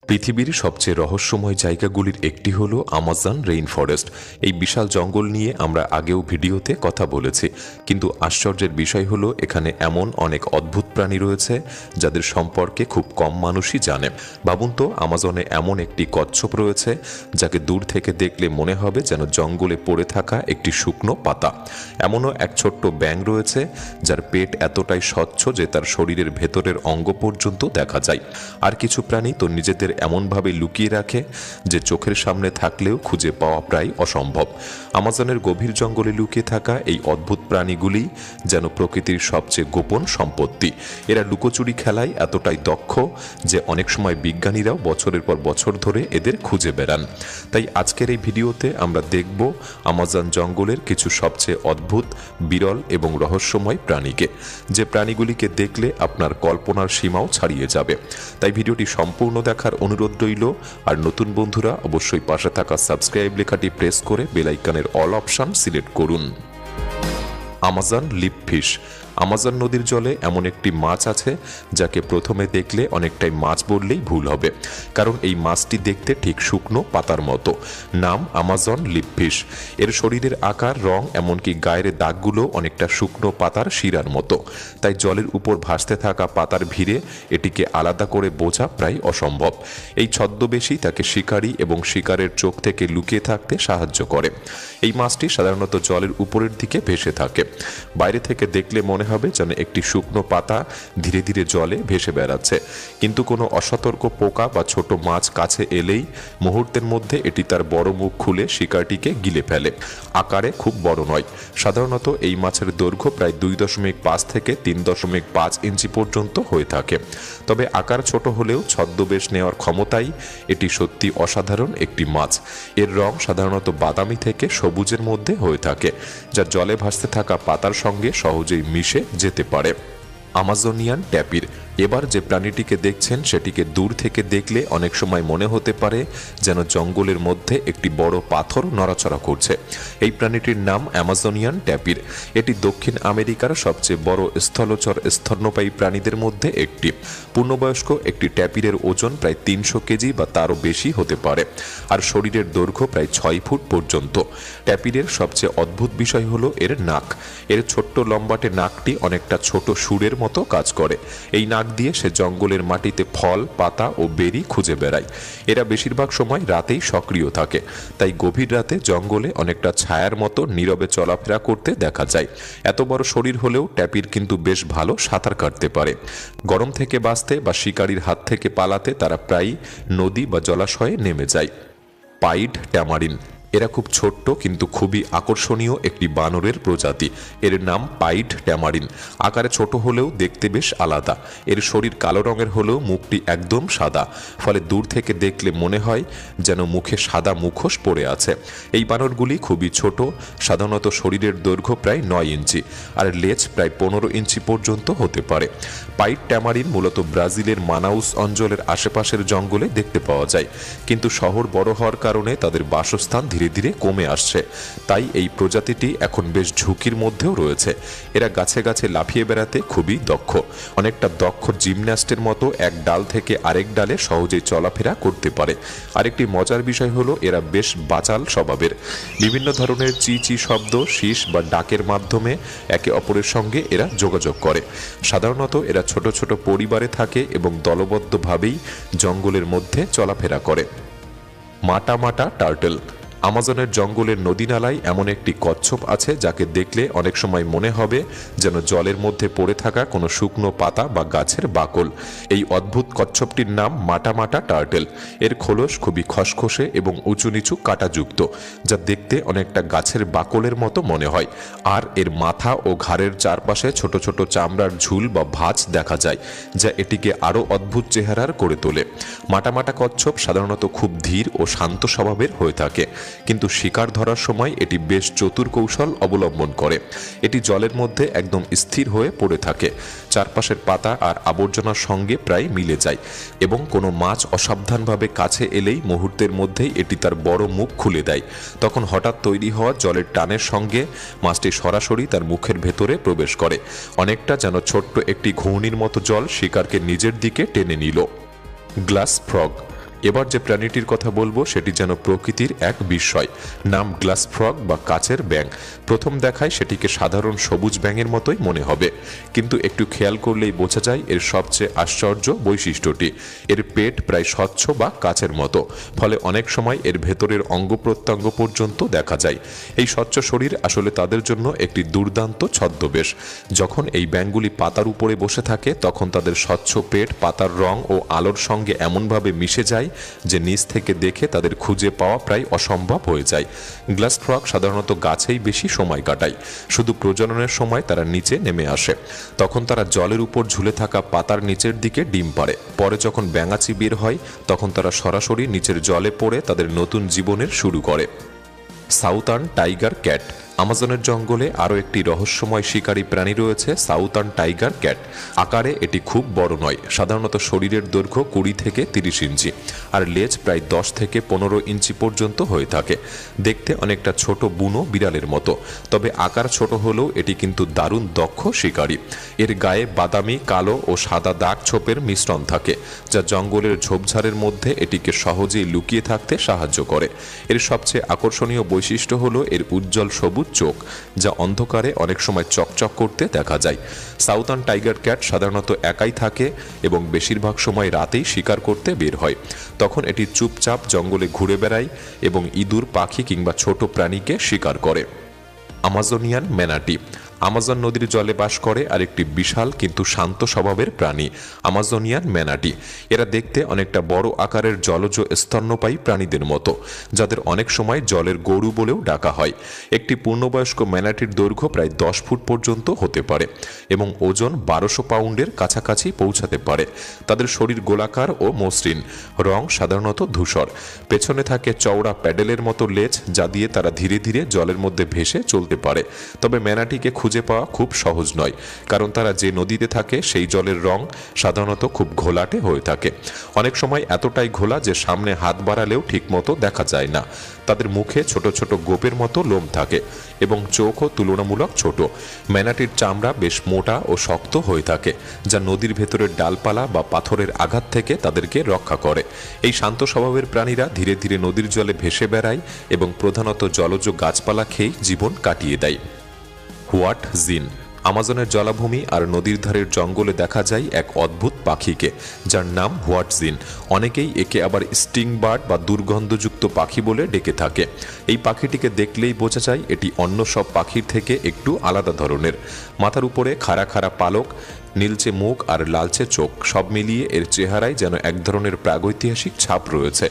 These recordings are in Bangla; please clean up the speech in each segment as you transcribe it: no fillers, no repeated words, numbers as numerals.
পৃথিবীর সবচেয়ে রহস্যময় জায়গাগুলির একটি হল আমাজন রেইন ফরেস্ট। এই বিশাল জঙ্গল নিয়ে আমরা আগেও ভিডিওতে কথা বলেছি, কিন্তু আশ্চর্যের বিষয় হলো এখানে এমন অনেক অদ্ভুত প্রাণী রয়েছে যাদের সম্পর্কে খুব কম মানুষই জানে। ভাবুন তো, আমাজনে এমন একটি কচ্ছপ রয়েছে যাকে দূর থেকে দেখলে মনে হবে যেন জঙ্গলে পড়ে থাকা একটি শুকনো পাতা। এমনও এক ছোট্ট ব্যাঙ রয়েছে যার পেট এতটাই স্বচ্ছ যে তার শরীরের ভেতরের অঙ্গ পর্যন্ত দেখা যায়। আর কিছু প্রাণী তো নিজেদের এমনভাবে লুকিয়ে রাখে যে চোখের সামনে থাকলেও খুঁজে পাওয়া প্রায় অসম্ভব। আমাজনের গভীর জঙ্গলে লুকিয়ে থাকা এই অদ্ভুত প্রাণীগুলি যেন প্রকৃতির সবচেয়ে গোপন সম্পত্তি। এরা লুকোচুরি খেলায় এতটাই দক্ষ যে অনেক সময় বিজ্ঞানীরাও বছরের পর বছর ধরে এদের খুঁজে বেড়ান। তাই আজকের এই ভিডিওতে আমরা দেখব আমাজন জঙ্গলের কিছু সবচেয়ে অদ্ভুত, বিরল এবং রহস্যময় প্রাণীকে, যে প্রাণীগুলিকে দেখলে আপনার কল্পনার সীমাও ছাড়িয়ে যাবে। তাই ভিডিওটি সম্পূর্ণ দেখার অনুরোধ রইল। আর নতুন বন্ধুরা অবশ্যই পাশে থাকা সাবস্ক্রাইব লেখাটি প্রেস করে বেল আইকনের অল অপশন সিলেক্ট করুন। আমাজন লিপফিশ। আমাজন নদীর জলে এমন একটি মাছ আছে যাকে প্রথমে দেখলে অনেকটাই মাছ বললেই ভুল হবে, কারণ এই মাছটি দেখতে ঠিক শুকনো পাতার মতো। নাম আমাজন লিপফিশ। এর শরীরের আকার, রং, এমনকি গায়ের দাগগুলো অনেকটা শুকনো পাতার শিরার মতো। তাই জলের উপর ভাসতে থাকা পাতার ভিড়ে এটিকে আলাদা করে বোঝা প্রায় অসম্ভব। এই ছদ্মবেশী তাকে শিকারী এবং শিকারের চোখ থেকে লুকিয়ে থাকতে সাহায্য করে। এই মাছটি সাধারণত জলের উপরের দিকে ভেসে থাকে। বাইরে থেকে দেখলে মনে হবে যেন একটি শুকনো পাতা ধীরে ধীরে জলে ভেসে বেড়াচ্ছে, কিন্তু কোনো অসতর্ক পোকা বা ছোট মাছ কাছে এলেই মুহূর্তের মধ্যে এটি তার বড় মুখ খুলে শিকারটিকে গিলে ফেলে। আকারে খুব বড় নয়। সাধারণত এই মাছের দৈর্ঘ্য প্রায় 2.5 থেকে 3.5 ইঞ্চি পর্যন্ত হয়ে থাকে। তবে আকার ছোট হলেও ছদ্মবেশ নেওয়ার ক্ষমতাই এটি সত্যি অসাধারণ একটি মাছ। এর রং সাধারণত বাদামি থেকে সবুজের মধ্যে হয়ে থাকে, যা জলে ভাসতে থাকা পাতার সঙ্গে সহজেই মিশে যেতে পারে। আমাজনিয়ান ট্যাপির। এবার যে প্রাণীটিকে দেখছেন সেটিকে দূর থেকে দেখলে অনেক সময় মনে হতে পারে যেন জঙ্গলের মধ্যে একটি বড় পাথর নড়াচড়া করছে। এই প্রাণীটির নাম আমাজনিয়ান ট্যাপির। এটি দক্ষিণ আমেরিকার সবচেয়ে বড় স্থলচর স্তন্যপায়ী প্রাণীদের মধ্যে একটি। পূর্ণবয়স্ক একটি ট্যাপিরের ওজন প্রায় 300 কেজি বা তারও বেশি হতে পারে, আর শরীরের দৈর্ঘ্য প্রায় 6 ফুট পর্যন্ত। ট্যাপিরের সবচেয়ে অদ্ভুত বিষয় হলো এর নাক। এর ছোট্ট লম্বাটে নাকটি অনেকটা ছোট সুরের মতো কাজ করে। এই নাক দিয়ে সে জঙ্গলের মাটিতে ফল, পাতা ও বেরি খুঁজে বেড়ায়। এরা বেশিরভাগ সময় রাতেই সক্রিয় থাকে, তাই গভীর রাতে জঙ্গলে অনেকটা ছায়ার মতো নীরবে চলাফেরা করতে দেখা যায়। এত বড় শরীর হলেও ট্যাপির কিন্তু বেশ ভালো সাঁতার কাটতে পারে। গরম থেকে বাঁচতে বা শিকারীর হাত থেকে পালাতে তারা প্রায়ই নদী বা জলাশয়ে নেমে যায়। Pied tamarin. এরা খুব ছোট্ট কিন্তু খুবই আকর্ষণীয় একটি বানরের প্রজাতি। এর নাম পাইড ট্যামারিন। আকারে ছোট হলেও দেখতে বেশ আলাদা। এর শরীর কালো রঙের হলেও মুখটি একদম সাদা, ফলে দূর থেকে দেখলে মনে হয় যেন মুখে সাদা মুখোশ পড়ে আছে। এই বানরগুলি খুবই ছোট, সাধারণত শরীরের দৈর্ঘ্য প্রায় 9 ইঞ্চি, আর লেজ প্রায় 15 ইঞ্চি পর্যন্ত হতে পারে। পাইড ট্যামারিন মূলত ব্রাজিলের মানাউস অঞ্চলের আশেপাশের জঙ্গলে দেখতে পাওয়া যায়, কিন্তু শহর বড় হওয়ার কারণে তাদের বাসস্থান ধীরে ধীরে কমে আসছে। তাই এই প্রজাতিটি এখন বেশ ঝুঁকির মধ্যেও রয়েছে। এরা গাছে গাছে লাফিয়ে বেড়াতে খুবই দক্ষ, অনেকটা দক্ষ জিমন্যাস্টের মতো এক ডাল থেকে আরেক ডালে সহজেই চলাফেরা করতে পারে। আরেকটি মজার বিষয় হলো এরা বেশ বাচাল স্বভাবের। বিভিন্ন ধরনের চি চি শব্দ, শীষ বা ডাকের মাধ্যমে একে অপরের সঙ্গে এরা যোগাযোগ করে। সাধারণত এরা ছোট ছোট পরিবারে থাকে এবং দলবদ্ধভাবেই জঙ্গলের মধ্যে চলাফেরা করে। মাটা মাটা টার্টল। আমাজনের জঙ্গলের নদীনালায় এমন একটি কচ্ছপ আছে যাকে দেখলে অনেক সময় মনে হবে যেন জলের মধ্যে পড়ে থাকা কোনো শুকনো পাতা বা গাছের বাকল। এই অদ্ভুত কচ্ছপটির নাম মাটা মাটা টার্টেল। এর খোলস খুবই খসখসে এবং উঁচু নিচু কাঁটাযুক্ত, যা দেখতে অনেকটা গাছের বাকলের মতো মনে হয়। আর এর মাথা ও ঘাড়ের চারপাশে ছোট ছোট চামড়ার ঝুল বা ভাঁজ দেখা যায়, যা এটিকে আরও অদ্ভুত চেহারার করে তোলে। মাটা মাটা কচ্ছপ সাধারণত খুব ধীর ও শান্ত স্বভাবের হয়ে থাকে, কিন্তু শিকার ধরার সময় এটি বেশ চতুর কৌশল অবলম্বন করে। এটি জলের মধ্যে একদম স্থির হয়ে পড়ে থাকে, চারপাশের পাতা আর আবর্জনার সঙ্গে প্রায় মিলে যায়, এবং কোনো মাছ অসাবধানভাবে কাছে এলেই মুহূর্তের মধ্যেই এটি তার বড় মুখ খুলে দেয়। তখন হঠাৎ তৈরি হওয়া জলের টানের সঙ্গে মাছটি সরাসরি তার মুখের ভেতরে প্রবেশ করে, অনেকটা যেন ছোট্ট একটি ঘূর্ণির মতো জল শিকারকে নিজের দিকে টেনে নিল। Glass frog. এবার যে প্রাণীটির কথা বলবো সেটি যেন প্রকৃতির এক বিস্ময়। নাম গ্লাস ফ্রগ বা কাচের ব্যাঙ। প্রথম দেখায় সেটিকে সাধারণ সবুজ ব্যাঙের মতোই মনে হবে, কিন্তু একটু খেয়াল করলেই বোঝা যায় এর সবচেয়ে আশ্চর্য বৈশিষ্ট্যটি। এর পেট প্রায় স্বচ্ছ বা কাচের মতো, ফলে অনেক সময় এর ভেতরের অঙ্গ প্রত্যঙ্গ পর্যন্ত দেখা যায়। এই স্বচ্ছ শরীর আসলে তাদের জন্য একটি দুর্দান্ত ছদ্মবেশ। যখন এই ব্যাঙগুলি পাতার উপরে বসে থাকে তখন তাদের স্বচ্ছ পেট পাতার রং ও আলোর সঙ্গে এমনভাবে মিশে যায় যে নিচ থেকে দেখে তাদের খুঁজে পাওয়া প্রায় অসম্ভব হয়ে যায়। গ্লাস ফ্রগ সাধারণত গাছেই বেশি সময় কাটায়। শুধু প্রজননের সময় তারা নিচে নেমে আসে। তখন তারা জলের উপর ঝুলে থাকা পাতার নিচের দিকে ডিম পাড়ে। পরে যখন ব্যাঙাচি বের হয় তখন তারা সরাসরি নিচের জলে পড়ে তাদের নতুন জীবনের শুরু করে। Southern tiger cat. আমাজনের জঙ্গলে আরও একটি রহস্যময় শিকারী প্রাণী রয়েছে, সাউথার্ন টাইগার ক্যাট। আকারে এটি খুব বড় নয়, সাধারণত শরীরের দৈর্ঘ্য 20 থেকে 30 ইঞ্চি, আর লেজ প্রায় 10 থেকে 15 ইঞ্চি পর্যন্ত হয়ে থাকে। দেখতে অনেকটা ছোট বুনো বিড়ালের মতো, তবে আকার ছোট হলেও এটি কিন্তু দারুণ দক্ষ শিকারী। এর গায়ে বাদামি, কালো ও সাদা দাগ ছোপের মিশ্রণ থাকে, যা জঙ্গলের ঝোপঝাড়ের মধ্যে এটিকে সহজেই লুকিয়ে থাকতে সাহায্য করে। এর সবচেয়ে আকর্ষণীয় বৈশিষ্ট্য হলো এর উজ্জ্বল সবুজ চোখ, যা অন্ধকারে অনেক সময় চকচক করতে দেখা যায়। সাউথার্ন টাইগার ক্যাট সাধারণত একাই থাকে এবং বেশিরভাগ সময় রাতেই শিকার করতে বের হয়। তখন এটি চুপচাপ জঙ্গলে ঘুরে বেড়ায় এবং ইঁদুর, পাখি কিংবা ছোট প্রাণীকে শিকার করে। আমাজোনিয়ান ম্যানাটি। আমাজন নদীর জলে বাস করে আর একটি বিশাল কিন্তু শান্ত স্বভাবের প্রাণী আমাজোনিয়ান ম্যানাটি। এরা দেখতে অনেকটা বড় আকারের জলজ স্তন্যপায়ী প্রাণীদের মতো, যাদের অনেক সময় জলের গরু বলেও ডাকা হয়। একটি পূর্ণবয়স্ক ম্যানাটির দৈর্ঘ্য প্রায় 10 ফুট পর্যন্ত হতে পারে এবং ওজন 1200 পাউন্ডের কাছাকাছি পৌঁছাতে পারে। তাদের শরীর গোলাকার ও মসৃণ, রং সাধারণত ধূসর। পেছনে থাকে চওড়া প্যাডেলের মতো লেজ, যা দিয়ে তারা ধীরে ধীরে জলের মধ্যে ভেসে চলতে পারে। তবে ম্যানাটিকে খুঁজে পাওয়া খুব সহজ নয়, কারণ তারা যে নদীতে থাকে সেই জলের রং সাধারণত খুব ঘোলাটে হয়ে থাকে। অনেক সময় এতটাই ঘোলা যে সামনে হাত বাড়ালেও ঠিকমতো দেখা যায় না। তাদের মুখে ছোট ছোট গোপের মতো লোম থাকে এবং চোখও তুলনামূলক ছোট। ম্যানাটির চামড়া বেশ মোটা ও শক্ত হয়ে থাকে, যা নদীর ভেতরের ডালপালা বা পাথরের আঘাত থেকে তাদেরকে রক্ষা করে। এই শান্ত স্বভাবের প্রাণীরা ধীরে ধীরে নদীর জলে ভেসে বেড়ায় এবং প্রধানত জলজ গাছপালা খেয়ে জীবন কাটিয়ে দেয়। হোয়াইট জিন। আমাজনের জলাভূমি আর নদীর ধারের জঙ্গলে দেখা যায় এক অদ্ভুত পাখিকে, যার নাম হোয়াইট জিন। অনেকেই একে আবার স্টিং বার্ড বা দুর্গন্ধযুক্ত পাখি বলে ডেকে থাকে। এই পাখিটিকে দেখলেই বোঝা যায় এটি অন্য সব পাখির থেকে একটু আলাদা ধরনের। মাথার উপরে খাড়া খাড়া পালক, নীলচে মুখ আর লালচে চোখ, সব মিলিয়ে এর চেহারায় যেন এক ধরনের প্রাগৈতিহাসিক ছাপ রয়েছে।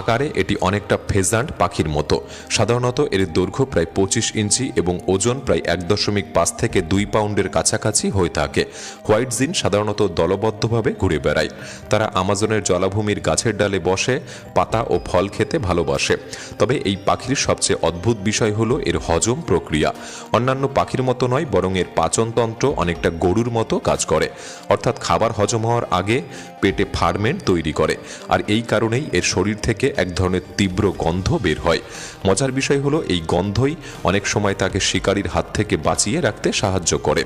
আকারে এটি অনেকটা ফেজান্ট পাখির মতো। সাধারণত এর দৈর্ঘ্য প্রায় 25 ইঞ্চি এবং ওজন প্রায় 1.5 থেকে 2 পাউন্ডের কাছাকাছি হয়ে থাকে। হোয়াইট জিন সাধারণত দলবদ্ধভাবে ঘুরে বেড়ায়। তারা আমাজনের জলাভূমির গাছের ডালে বসে পাতা ও ফল খেতে ভালোবাসে। তবে এই পাখির সবচেয়ে অদ্ভুত বিষয় হলো এর হজম প্রক্রিয়া। অন্যান্য পাখির মতো নয়, বরং এর পাচনতন্ত্র অনেকটা গরুর মতো কাজ করে, অর্থাৎ খাবার হজম হওয়ার আগে পেটে ফার্মেন্ট তৈরি করে, আর এই কারণেই এর শরীর থেকে এক ধরনের তীব্র গন্ধ বের হয়। মজার বিষয় হলো এই গন্ধই অনেক সময় তাকে শিকারীর হাত থেকে বাঁচিয়ে রাখতে সাহায্য করে,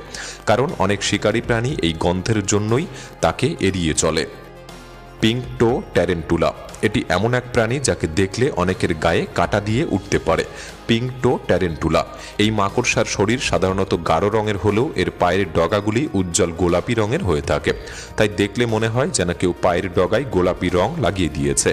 কারণ অনেক শিকারী প্রাণী এই গন্ধের জন্যই তাকে এড়িয়ে চলে। পিঙ্ক টো ট্যারেন্টুলা। এটি এমন এক প্রাণী যাকে দেখলে অনেকের গায়ে কাঁটা দিয়ে উঠতে পারে। পিঙ্ক টো ট্যারেন্টুলা। এই মাকড়সার শরীর সাধারণত গাঢ় রঙের হলেও এর পায়ের ডগাগুলি উজ্জ্বল গোলাপি রঙের হয়ে থাকে, তাই দেখলে মনে হয় যেন কেউ পায়ের ডগায় গোলাপি রং লাগিয়ে দিয়েছে।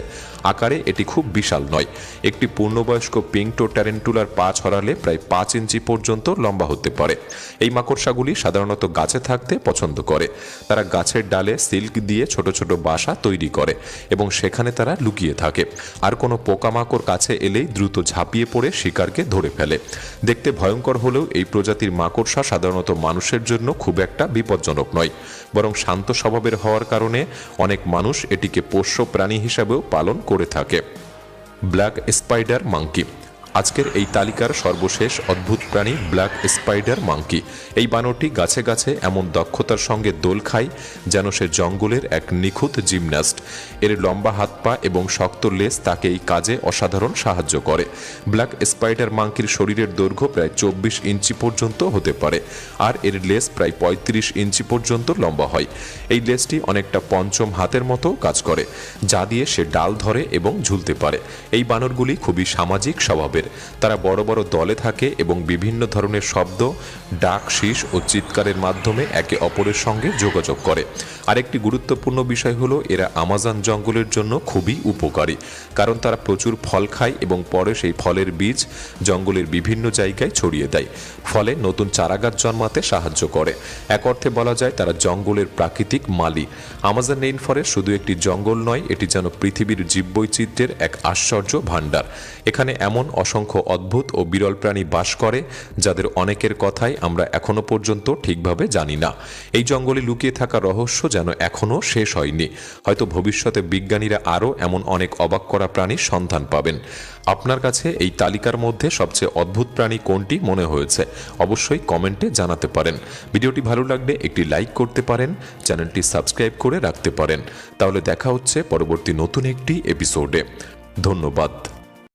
আকারে এটি খুব বিশাল নয়। একটি পূর্ণবয়স্ক পিঙ্ক টো ট্যারেন্টুলার পা ছড়ালে প্রায় 5 ইঞ্চি পর্যন্ত লম্বা হতে পারে। এই মাকড়সাগুলি সাধারণত গাছে থাকতে পছন্দ করে। তারা গাছের ডালে সিল্ক দিয়ে ছোট ছোট বাসা তৈরি করে এবং সেখানে তারা লুকিয়ে থাকে, আর কোনো পোকামাকড় কাছে এলেই দ্রুত ঝাঁপিয়ে পড়ে শিকারকে ধরে ফেলে। দেখতে ভয়ঙ্কর হলেও এই প্রজাতির মাকড়সা সাধারণত মানুষের জন্য খুব একটা বিপজ্জনক নয়, বরং শান্ত স্বভাবের হওয়ার কারণে অনেক মানুষ এটিকে পোষ্য প্রাণী হিসাবেও পালন করে থাকে। Black spider monkey. আজকের এই তালিকার সর্বশেষ অদ্ভুত প্রাণী ব্ল্যাক স্পাইডার মাঙ্কি। এই বানরটি গাছে গাছে এমন দক্ষতার সঙ্গে দোল খায় যেন সে জঙ্গলের এক নিখুঁত জিমন্যাস্ট। এর লম্বা হাত পা এবং শক্ত লেজ তাকে এই কাজে অসাধারণ সাহায্য করে। ব্ল্যাক স্পাইডার মাঙ্কির শরীরের দৈর্ঘ্য প্রায় 24 ইঞ্চি পর্যন্ত হতে পারে, আর এর লেজ প্রায় 35 ইঞ্চি পর্যন্ত লম্বা হয়। এই লেজটি অনেকটা পঞ্চম হাতের মতো কাজ করে, যা দিয়ে সে ডাল ধরে এবং ঝুলতে পারে। এই বানরগুলি খুবই সামাজিক স্বভাবের। তারা বড় বড় দলে থাকে এবং বিভিন্ন ধরনের শব্দ, ডাক, শীষ ও চিৎকারের মাধ্যমে একে অপরের সঙ্গে যোগাযোগ করে। আরেকটি গুরুত্বপূর্ণ বিষয় হলো এরা আমাজন জঙ্গলের জন্য খুবই উপকারী, কারণ তারা প্রচুর ফল খায় এবং পরে সেই ফলের বীজ জঙ্গলের বিভিন্ন জায়গায় ছড়িয়ে দেয়, ফলে নতুন চারাগাছ জন্মাতে সাহায্য করে। এক অর্থে বলা যায় তারা জঙ্গলের প্রাকৃতিক মালি। আমাজন রেইন ফরেস্ট শুধু একটি জঙ্গল নয়, এটি যেন পৃথিবীর জীববৈচিত্র্যের এক আশ্চর্য ভাণ্ডার। এখানে এমন অসংখ্য অদ্ভুত ও বিরল প্রাণী বাস করে যাদের অনেকের কথাই আমরা এখনো পর্যন্ত ঠিকভাবে জানি না। এই জঙ্গলে লুকিয়ে থাকা রহস্য যেন এখনো শেষ হয়নি। হয়তো ভবিষ্যতে বিজ্ঞানীরা আরও এমন অনেক অবাক করা প্রাণীর সন্ধান পাবেন। আপনার কাছে এই তালিকার মধ্যে সবচেয়ে অদ্ভুত প্রাণী কোনটি মনে হয়েছে অবশ্যই কমেন্টে জানাতে পারেন। ভিডিওটি ভালো লাগলে একটি লাইক করতে পারেন, চ্যানেলটি সাবস্ক্রাইব করে রাখতে পারেন। তাহলে দেখা হচ্ছে পরবর্তী নতুন একটি এপিসোডে। ধন্যবাদ।